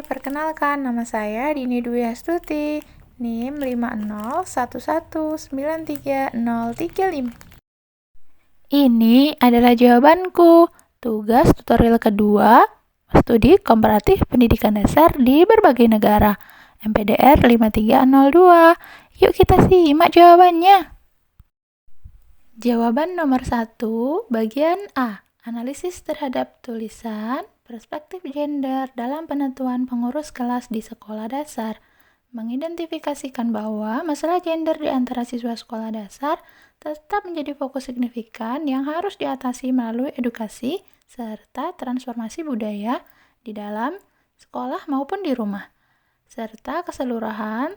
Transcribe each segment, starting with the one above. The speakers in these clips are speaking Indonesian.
perkenalkan nama saya Dini Dwi Astuti, NIM 5011193035. Ini adalah jawabanku. Tugas tutorial kedua, studi komparatif pendidikan dasar di berbagai negara. MPDR 5302. Yuk kita simak jawabannya. Jawaban nomor 1, bagian A. Analisis terhadap tulisan perspektif gender dalam penentuan pengurus kelas di sekolah dasar. Mengidentifikasikan bahwa masalah gender di antara siswa sekolah dasar tetap menjadi fokus signifikan yang harus diatasi melalui edukasi serta transformasi budaya di dalam sekolah maupun di rumah. Serta keseluruhan,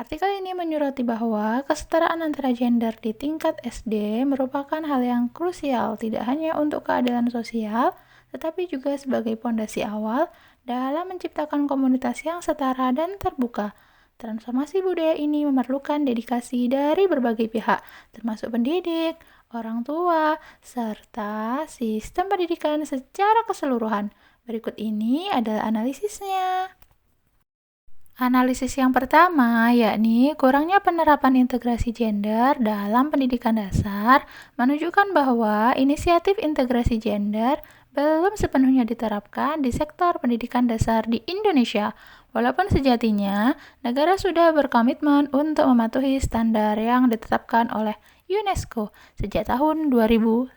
artikel ini menyoroti bahwa kesetaraan antara gender di tingkat SD merupakan hal yang krusial tidak hanya untuk keadilan sosial, tetapi juga sebagai pondasi awal dalam menciptakan komunitas yang setara dan terbuka. Transformasi budaya ini memerlukan dedikasi dari berbagai pihak, termasuk pendidik, orang tua, serta sistem pendidikan secara keseluruhan. Berikut ini adalah analisisnya. Analisis yang pertama, yakni kurangnya penerapan integrasi gender dalam pendidikan dasar, menunjukkan bahwa inisiatif integrasi gender belum sepenuhnya diterapkan di sektor pendidikan dasar di Indonesia. Walaupun sejatinya, negara sudah berkomitmen untuk mematuhi standar yang ditetapkan oleh UNESCO sejak tahun 2005.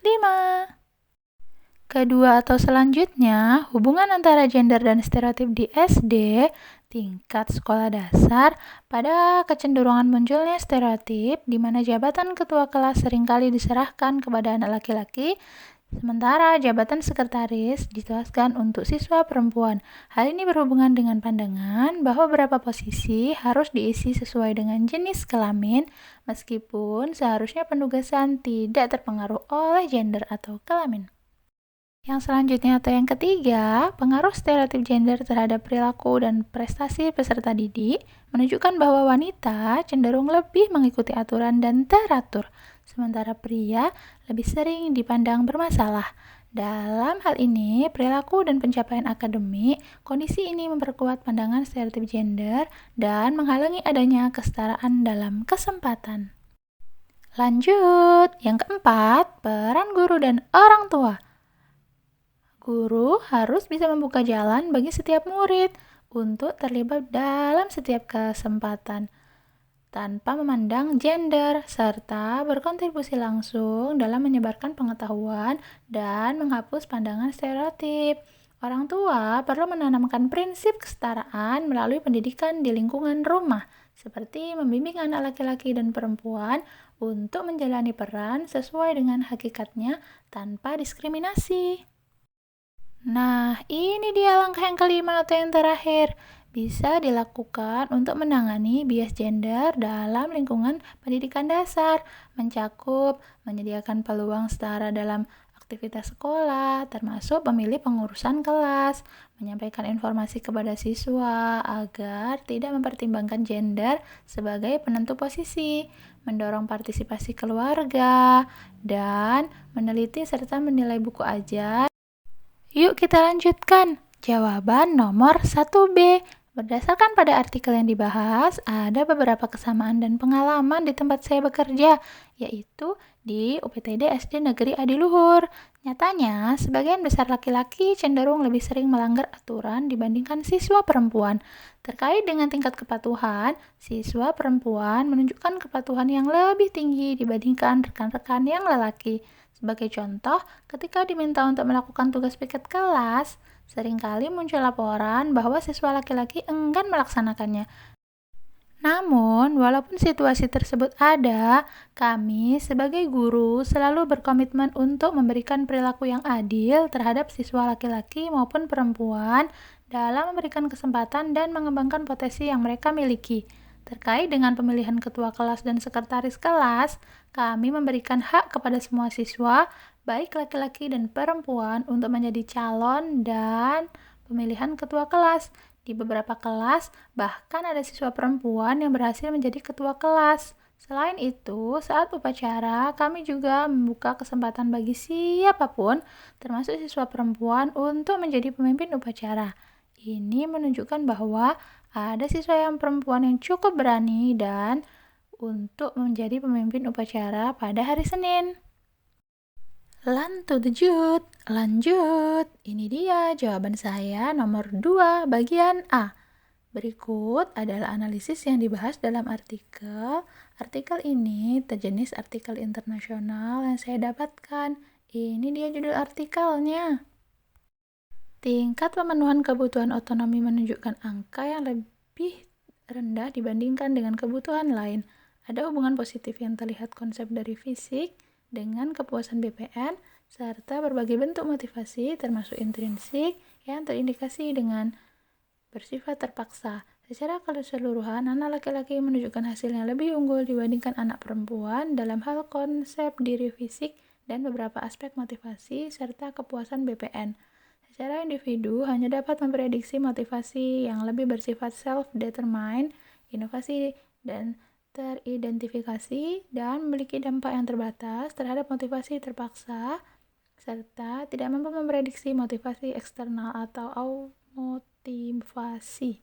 Kedua atau selanjutnya, hubungan antara gender dan stereotip di SD tingkat sekolah dasar pada kecenderungan munculnya stereotip di mana jabatan ketua kelas seringkali diserahkan kepada anak laki-laki, sementara jabatan sekretaris dituaskan untuk siswa perempuan. Hal ini berhubungan dengan pandangan bahwa beberapa posisi harus diisi sesuai dengan jenis kelamin, meskipun seharusnya penugasan tidak terpengaruh oleh gender atau kelamin. Yang selanjutnya atau yang ketiga, pengaruh stereotip gender terhadap perilaku dan prestasi peserta didik menunjukkan bahwa wanita cenderung lebih mengikuti aturan dan teratur, sementara pria lebih sering dipandang bermasalah. Dalam hal ini, perilaku dan pencapaian akademik, kondisi ini memperkuat pandangan stereotip gender dan menghalangi adanya kesetaraan dalam kesempatan. Lanjut, yang keempat, peran guru dan orang tua. Guru harus bisa membuka jalan bagi setiap murid untuk terlibat dalam setiap kesempatan tanpa memandang gender, serta berkontribusi langsung dalam menyebarkan pengetahuan dan menghapus pandangan stereotip. Orang tua perlu menanamkan prinsip kesetaraan melalui pendidikan di lingkungan rumah, seperti membimbing anak laki-laki dan perempuan untuk menjalani peran sesuai dengan hakikatnya tanpa diskriminasi. Nah, ini dia langkah yang kelima atau yang terakhir. Bisa dilakukan untuk menangani bias gender dalam lingkungan pendidikan dasar, mencakup menyediakan peluang setara dalam aktivitas sekolah, termasuk memilih pengurusan kelas, menyampaikan informasi kepada siswa agar tidak mempertimbangkan gender sebagai penentu posisi, mendorong partisipasi keluarga, dan meneliti serta menilai buku ajar. Yuk kita lanjutkan. Jawaban nomor 1B. Berdasarkan pada artikel yang dibahas, ada beberapa kesamaan dan pengalaman di tempat saya bekerja, yaitu di UPTD SD Negeri Adiluhur. Nyatanya, sebagian besar laki-laki cenderung lebih sering melanggar aturan dibandingkan siswa perempuan. Terkait dengan tingkat kepatuhan, siswa perempuan menunjukkan kepatuhan yang lebih tinggi dibandingkan rekan-rekan yang lelaki. Sebagai contoh, ketika diminta untuk melakukan tugas piket kelas, seringkali muncul laporan bahwa siswa laki-laki enggan melaksanakannya. Namun, walaupun situasi tersebut ada, kami sebagai guru selalu berkomitmen untuk memberikan perilaku yang adil terhadap siswa laki-laki maupun perempuan dalam memberikan kesempatan dan mengembangkan potensi yang mereka miliki. Terkait dengan pemilihan ketua kelas dan sekretaris kelas, kami memberikan hak kepada semua siswa, baik laki-laki dan perempuan, untuk menjadi calon dan pemilihan ketua kelas. Di beberapa kelas, bahkan ada siswa perempuan yang berhasil menjadi ketua kelas. Selain itu, saat upacara, kami juga membuka kesempatan bagi siapapun, termasuk siswa perempuan, untuk menjadi pemimpin upacara. Ini menunjukkan bahwa ada siswa yang perempuan yang cukup berani dan untuk menjadi pemimpin upacara pada hari Senin. Lanjut. Ini dia jawaban saya nomor 2 bagian A. Berikut adalah analisis yang dibahas dalam artikel. Artikel ini sejenis artikel internasional yang saya dapatkan. Ini dia judul artikelnya. Tingkat pemenuhan kebutuhan otonomi menunjukkan angka yang lebih rendah dibandingkan dengan kebutuhan lain. Ada hubungan positif yang terlihat konsep dari fisik dengan kepuasan BPN, serta berbagai bentuk motivasi termasuk intrinsik yang terindikasi dengan bersifat terpaksa. Secara keseluruhan, anak laki-laki menunjukkan hasil yang lebih unggul dibandingkan anak perempuan dalam hal konsep diri fisik dan beberapa aspek motivasi serta kepuasan BPN. Secara individu hanya dapat memprediksi motivasi yang lebih bersifat self-determined, inovasi dan teridentifikasi, dan memiliki dampak yang terbatas terhadap motivasi terpaksa, serta tidak mampu memprediksi motivasi eksternal atau motivasi.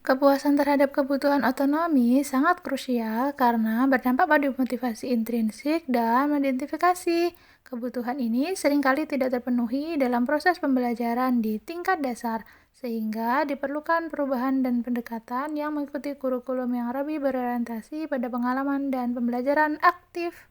Kepuasan terhadap kebutuhan otonomi sangat krusial karena berdampak pada motivasi intrinsik dan mengidentifikasi. Kebutuhan ini seringkali tidak terpenuhi dalam proses pembelajaran di tingkat dasar, sehingga diperlukan perubahan dan pendekatan yang mengikuti kurikulum yang lebih berorientasi pada pengalaman dan pembelajaran aktif.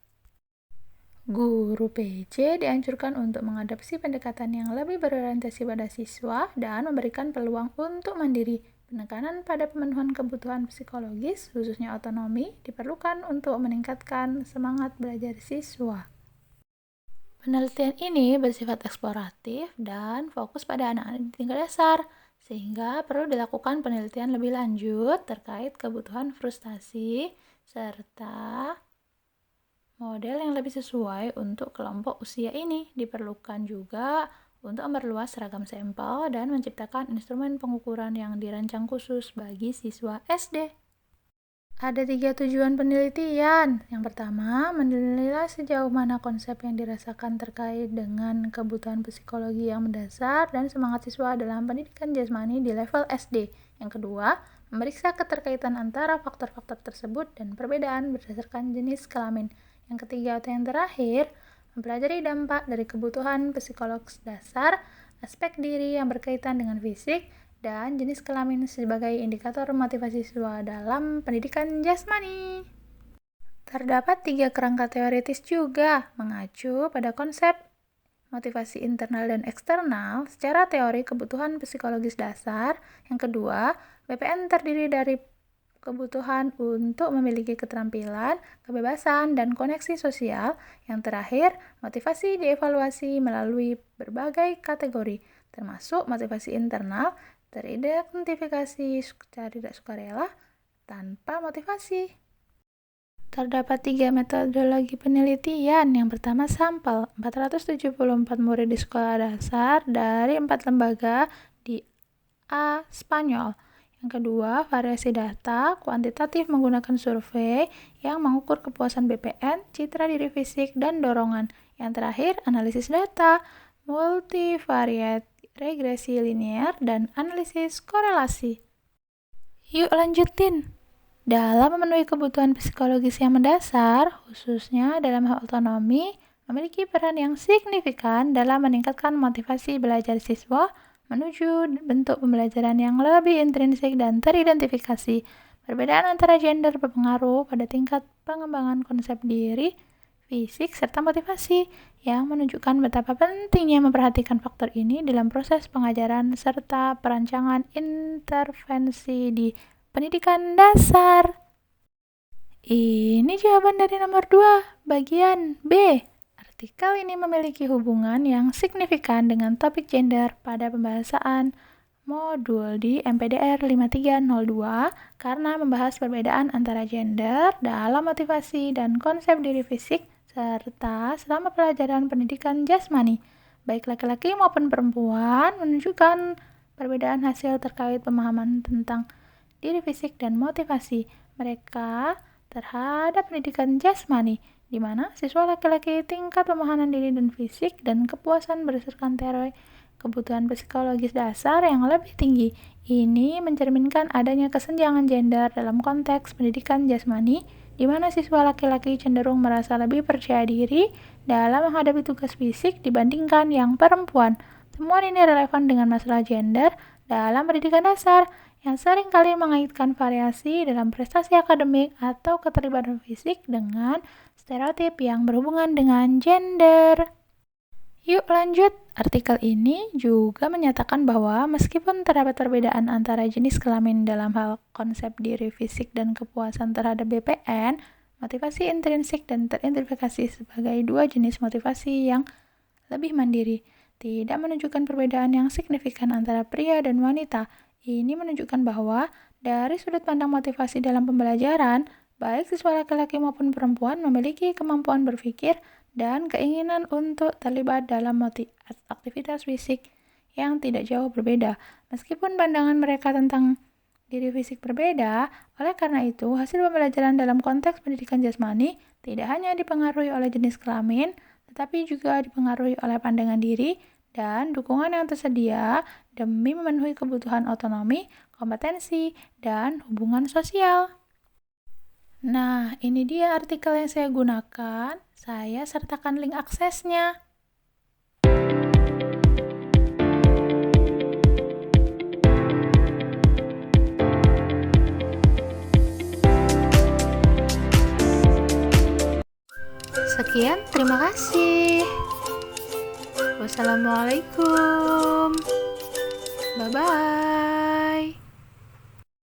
Guru PJ dianjurkan untuk mengadopsi pendekatan yang lebih berorientasi pada siswa dan memberikan peluang untuk mandiri. Penekanan pada pemenuhan kebutuhan psikologis, khususnya otonomi, diperlukan untuk meningkatkan semangat belajar siswa. Penelitian ini bersifat eksploratif dan fokus pada anak-anak di tingkat dasar, sehingga perlu dilakukan penelitian lebih lanjut terkait kebutuhan frustasi serta model yang lebih sesuai untuk kelompok usia ini. Diperlukan juga untuk memperluas ragam sampel dan menciptakan instrumen pengukuran yang dirancang khusus bagi siswa SD. Ada 3 tujuan penelitian. Yang pertama, menilai sejauh mana konsep yang dirasakan terkait dengan kebutuhan psikologi yang mendasar dan semangat siswa dalam pendidikan jasmani di level SD. Yang kedua, memeriksa keterkaitan antara faktor-faktor tersebut dan perbedaan berdasarkan jenis kelamin. Yang ketiga atau yang terakhir, mempelajari dampak dari kebutuhan psikologis dasar, aspek diri yang berkaitan dengan fisik, dan jenis kelamin sebagai indikator motivasi siswa dalam pendidikan jasmani. Terdapat 3 kerangka teoritis juga, mengacu pada konsep motivasi internal dan eksternal secara teori kebutuhan psikologis dasar. Yang kedua, BPN terdiri dari kebutuhan untuk memiliki keterampilan, kebebasan, dan koneksi sosial. Yang terakhir, motivasi dievaluasi melalui berbagai kategori, termasuk motivasi internal, teridentifikasi secara tidak sukarela, tanpa motivasi. Terdapat 3 metodologi penelitian. Yang pertama, sampel 474 murid di sekolah dasar dari 4 lembaga di A. Spanyol. Yang kedua, variasi data kuantitatif menggunakan survei yang mengukur kepuasan BPN, citra diri fisik, dan dorongan. Yang terakhir, analisis data, multivariate, regresi linear, dan analisis korelasi. Yuk lanjutin. Dalam memenuhi kebutuhan psikologis yang mendasar, khususnya dalam hal otonomi, memiliki peran yang signifikan dalam meningkatkan motivasi belajar siswa menuju bentuk pembelajaran yang lebih intrinsik dan teridentifikasi. Perbedaan antara gender berpengaruh pada tingkat pengembangan konsep diri, fisik, serta motivasi, yang menunjukkan betapa pentingnya memperhatikan faktor ini dalam proses pengajaran serta perancangan intervensi di pendidikan dasar. Ini jawaban dari nomor 2, bagian B. Artikel ini memiliki hubungan yang signifikan dengan topik gender pada pembahasan modul di MPDR 5302 karena membahas perbedaan antara gender dalam motivasi dan konsep diri fisik serta selama pelajaran pendidikan jasmani. Baik laki-laki maupun perempuan menunjukkan perbedaan hasil terkait pemahaman tentang diri fisik dan motivasi mereka terhadap pendidikan jasmani, di mana siswa laki-laki tingkat pemahaman diri dan fisik dan kepuasan berdasarkan teori kebutuhan psikologis dasar yang lebih tinggi. Ini mencerminkan adanya kesenjangan gender dalam konteks pendidikan jasmani, di mana siswa laki-laki cenderung merasa lebih percaya diri dalam menghadapi tugas fisik dibandingkan yang perempuan. Temuan ini relevan dengan masalah gender dalam pendidikan dasar, yang seringkali mengaitkan variasi dalam prestasi akademik atau keterlibatan fisik dengan stereotip yang berhubungan dengan gender. Yuk lanjut, artikel ini juga menyatakan bahwa meskipun terdapat perbedaan antara jenis kelamin dalam hal konsep diri fisik dan kepuasan terhadap BPN, motivasi intrinsik dan teridentifikasi sebagai dua jenis motivasi yang lebih mandiri, tidak menunjukkan perbedaan yang signifikan antara pria dan wanita. Ini menunjukkan bahwa dari sudut pandang motivasi dalam pembelajaran, baik siswa laki-laki maupun perempuan memiliki kemampuan berpikir dan keinginan untuk terlibat dalam aktivitas fisik yang tidak jauh berbeda. Meskipun pandangan mereka tentang diri fisik berbeda, oleh karena itu hasil pembelajaran dalam konteks pendidikan jasmani tidak hanya dipengaruhi oleh jenis kelamin, tetapi juga dipengaruhi oleh pandangan diri dan dukungan yang tersedia demi memenuhi kebutuhan otonomi, kompetensi, dan hubungan sosial. Nah, ini dia artikel yang saya gunakan. Saya sertakan link aksesnya. Sekian, terima kasih. Wassalamualaikum. Bye-bye.